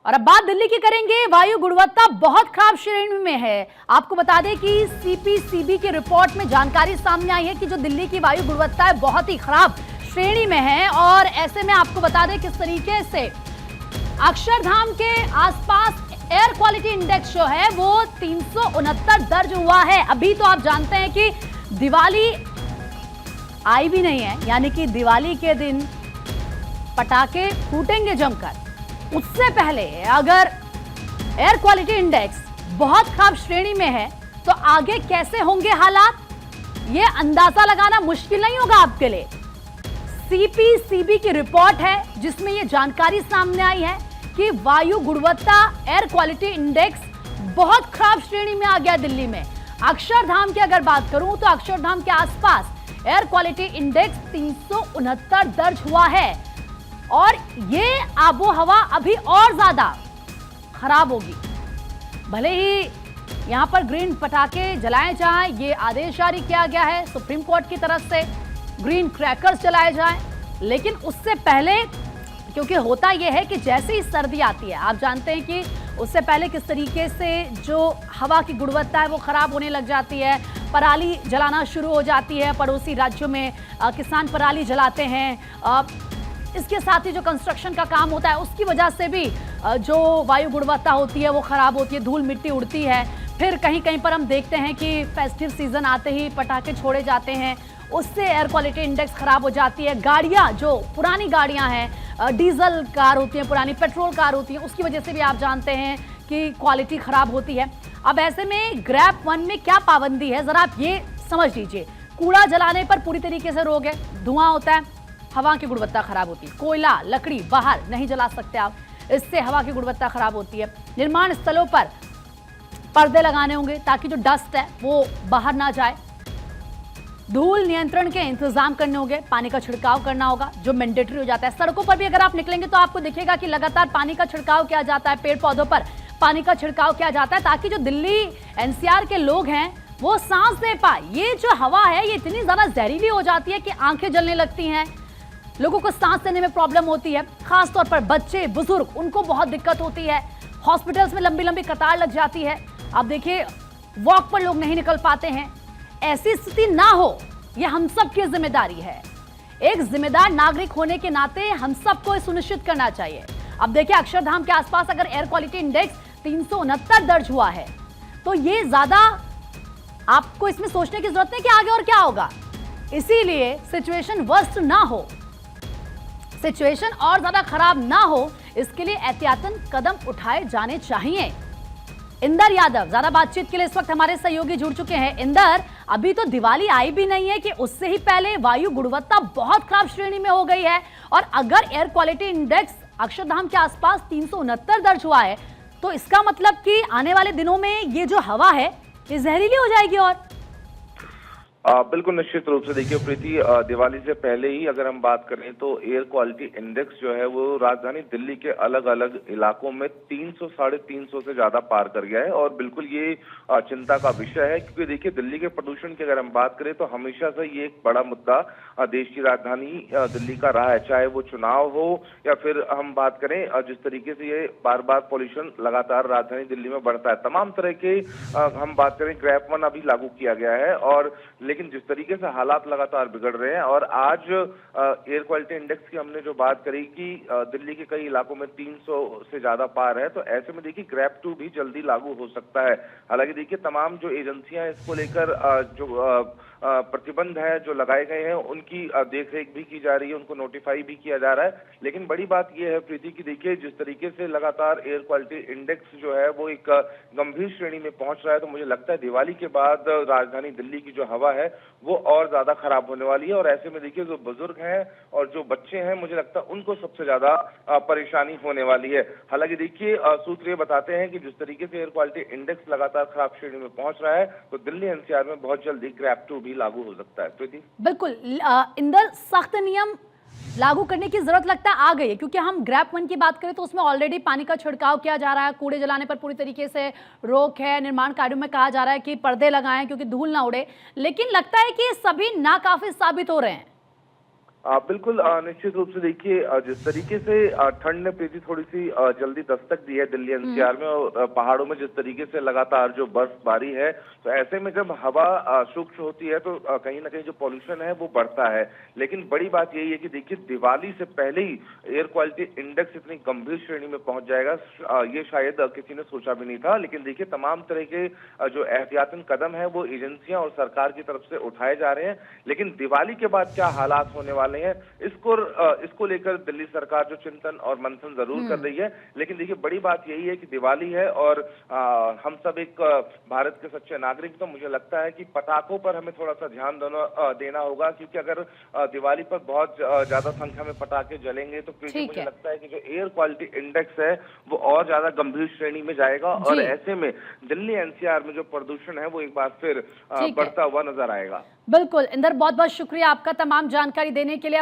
और अब बात दिल्ली की करेंगे। वायु गुणवत्ता बहुत खराब श्रेणी में है। आपको बता दें कि सीपीसीबी की रिपोर्ट में जानकारी सामने आई है कि जो दिल्ली की वायु गुणवत्ता है बहुत ही खराब श्रेणी में है। और ऐसे में आपको बता दें किस तरीके से अक्षरधाम के आसपास एयर क्वालिटी इंडेक्स जो है वो 369 दर्ज हुआ है। अभी तो आप जानते हैं कि दिवाली आई भी नहीं है, यानी कि दिवाली के दिन पटाखे फूटेंगे जमकर। उससे पहले अगर एयर क्वालिटी इंडेक्स बहुत खराब श्रेणी में है तो आगे कैसे होंगे हालात, ये अंदाजा लगाना मुश्किल नहीं होगा आपके लिए। सीपीसीबी की रिपोर्ट है जिसमें यह जानकारी सामने आई है कि वायु गुणवत्ता एयर क्वालिटी इंडेक्स बहुत खराब श्रेणी में आ गया दिल्ली में। अक्षरधाम की अगर बात करूं तो अक्षरधाम के आसपास एयर क्वालिटी इंडेक्स 369 दर्ज हुआ है और ये आबो हवा अभी और ज्यादा खराब होगी। भले ही यहां पर ग्रीन पटाखे जलाए जाएं, ये आदेश जारी किया गया है सुप्रीम कोर्ट की तरफ से, ग्रीन क्रैकर्स जलाए जाएं, लेकिन उससे पहले, क्योंकि होता यह है कि जैसे ही सर्दी आती है, आप जानते हैं कि उससे पहले किस तरीके से जो हवा की गुणवत्ता है वो खराब होने लग जाती है, पराली जलाना शुरू हो जाती है। पड़ोसी राज्यों में किसान पराली जलाते हैं। इसके साथ ही जो कंस्ट्रक्शन का काम होता है उसकी वजह से भी जो वायु गुणवत्ता होती है वो खराब होती है, धूल मिट्टी उड़ती है। फिर कहीं कहीं पर हम देखते हैं कि फेस्टिव सीजन आते ही पटाखे छोड़े जाते हैं, उससे एयर क्वालिटी इंडेक्स खराब हो जाती है। गाड़ियां, जो पुरानी गाड़ियां हैं, डीजल कार होती हैं, पुरानी पेट्रोल कार होती हैं, उसकी वजह से भी आप जानते हैं कि क्वालिटी खराब होती है। अब ऐसे में ग्रैप 1 में क्या पाबंदी है, जरा आप ये समझ लीजिए। कूड़ा जलाने पर पूरी तरीके से रोक है, धुआं होता है, हवा की गुणवत्ता खराब होती है। कोयला, लकड़ी बाहर नहीं जला सकते आप, इससे हवा की गुणवत्ता खराब होती है। निर्माण स्थलों पर पर्दे लगाने होंगे ताकि जो डस्ट है वो बाहर ना जाए। धूल नियंत्रण के इंतजाम करने होंगे, पानी का छिड़काव करना होगा जो मैंडेटरी हो जाता है। सड़कों पर भी अगर आप निकलेंगे तो आपको दिखेगा कि लगातार पानी का छिड़काव किया जाता है, पेड़ पौधों पर पानी का छिड़काव किया जाता है ताकि जो दिल्ली एनसीआर के लोग हैं वो सांस ले पाए। ये जो हवा है ये इतनी ज्यादा जहरीली हो जाती है कि आंखें जलने लगती हैं, लोगों को सांस लेने में प्रॉब्लम होती है, खासतौर पर बच्चे, बुजुर्ग, उनको बहुत दिक्कत होती है। हॉस्पिटल्स में लंबी लंबी कतार लग जाती है। आप देखिए वॉक पर लोग नहीं निकल पाते हैं। ऐसी स्थिति ना हो, यह हम सब की जिम्मेदारी है। एक जिम्मेदार नागरिक होने के नाते हम सबको सुनिश्चित करना चाहिए। अब देखिए अक्षरधाम के आसपास अगर एयर क्वालिटी इंडेक्स 369 दर्ज हुआ है तो ये ज्यादा आपको इसमें सोचने की जरूरत नहीं कि आगे और क्या होगा। इसीलिए सिचुएशन वर्स्ट ना हो, सिचुएशन और ज्यादा खराब ना हो, इसके लिए एहतियातन कदम उठाए जाने चाहिए। इंदर यादव ज्यादा बातचीत के लिए इस वक्त हमारे सहयोगी जुड़ चुके हैं। इंदर, अभी तो दिवाली आई भी नहीं है कि उससे ही पहले वायु गुणवत्ता बहुत खराब श्रेणी में हो गई है और अगर एयर क्वालिटी इंडेक्स अक्षरधाम के आसपास 369 दर्ज हुआ है तो इसका मतलब कि आने वाले दिनों में ये जो हवा है ये जहरीली हो जाएगी। और बिल्कुल निश्चित रूप से देखिए प्रीति, दिवाली से पहले ही अगर हम बात करें तो एयर क्वालिटी इंडेक्स जो है वो राजधानी दिल्ली के अलग अलग इलाकों में 300 साढ़े 300 से ज्यादा पार कर गया है। और बिल्कुल ये चिंता का विषय है क्योंकि देखिए दिल्ली के प्रदूषण की अगर हम बात करें तो हमेशा से ये एक बड़ा मुद्दा देश की राजधानी दिल्ली का रहा है, चाहे वो चुनाव हो या फिर हम बात करें जिस तरीके से ये बार बार पॉल्यूशन लगातार राजधानी दिल्ली में बढ़ता है। तमाम तरह के हम बात करें ग्रैप 1 अभी लागू किया गया है, और लेकिन जिस तरीके से हालात लगातार बिगड़ रहे हैं और आज एयर क्वालिटी इंडेक्स की हमने जो बात करी कि दिल्ली के कई इलाकों में 300 से ज्यादा पार है, तो ऐसे में देखिए ग्रैप 2 भी जल्दी लागू हो सकता है। हालांकि देखिए तमाम जो एजेंसियां इसको लेकर जो प्रतिबंध है जो लगाए गए हैं उनकी देखरेख भी की जा रही है, उनको नोटिफाई भी किया जा रहा है। लेकिन बड़ी बात यह है प्रीति की देखिए जिस तरीके से लगातार एयर क्वालिटी इंडेक्स जो है वो एक गंभीर श्रेणी में पहुंच रहा है, तो मुझे लगता है दिवाली के बाद राजधानी दिल्ली की जो हवा है वो और ज्यादा खराब होने वाली है। और ऐसे में देखिए जो बुजुर्ग हैं और जो बच्चे हैं, मुझे लगता है उनको सबसे ज्यादा परेशानी होने वाली है। हालांकि देखिए सूत्र ये बताते हैं कि जिस तरीके से एयर क्वालिटी इंडेक्स लगातार खराब श्रेणी में पहुंच रहा है तो दिल्ली एनसीआर में बहुत जल्दी ग्रैप 2 भी लागू हो सकता है। प्रीति, बिल्कुल इंदर, सख्त नियम लागू करने की जरूरत लगता है आ गई है क्योंकि हम ग्रैप 1 की बात करें तो उसमें ऑलरेडी पानी का छिड़काव किया जा रहा है, कूड़े जलाने पर पूरी तरीके से रोक है, निर्माण कार्यों में कहा जा रहा है कि पर्दे लगाएं क्योंकि धूल ना उड़े, लेकिन लगता है कि सभी नाकाफी साबित हो रहे हैं। बिल्कुल निश्चित रूप से देखिए जिस तरीके से ठंड ने प्रीति थोड़ी सी जल्दी दस्तक दी है दिल्ली एनसीआर में और पहाड़ों में जिस तरीके से लगातार जो बर्फबारी है, तो ऐसे में जब हवा शुष्क होती है तो कहीं ना कहीं जो पॉल्यूशन है वो बढ़ता है। लेकिन बड़ी बात यही है कि देखिए दिवाली से पहले ही एयर क्वालिटी इंडेक्स इतनी गंभीर श्रेणी में पहुंच जाएगा, ये शायद किसी ने सोचा भी नहीं था। लेकिन देखिए तमाम तरह के जो एहतियातन कदम है वो एजेंसियां और सरकार की तरफ से उठाए जा रहे हैं। लेकिन दिवाली के बाद क्या हालात होने वाले हैं इसको लेकर दिल्ली सरकार जो चिंतन और मंथन जरूर कर रही है। लेकिन देखिए बड़ी बात यही है कि दिवाली है और हम सब एक भारत के सच्चे नागरिक, तो मुझे लगता है कि पटाखों पर हमें थोड़ा सा ध्यान देना होगा, क्योंकि अगर दिवाली पर बहुत ज्यादा संख्या में पटाखे जलेंगे तो फिर मुझे लगता है कि जो एयर क्वालिटी इंडेक्स है वो और ज्यादा गंभीर श्रेणी में जाएगा और ऐसे में दिल्ली एनसीआर में जो प्रदूषण है वो एक बार फिर बढ़ता हुआ नजर आएगा। बिल्कुल इंदर, बहुत बहुत शुक्रिया आपका तमाम जानकारी देने के लिए।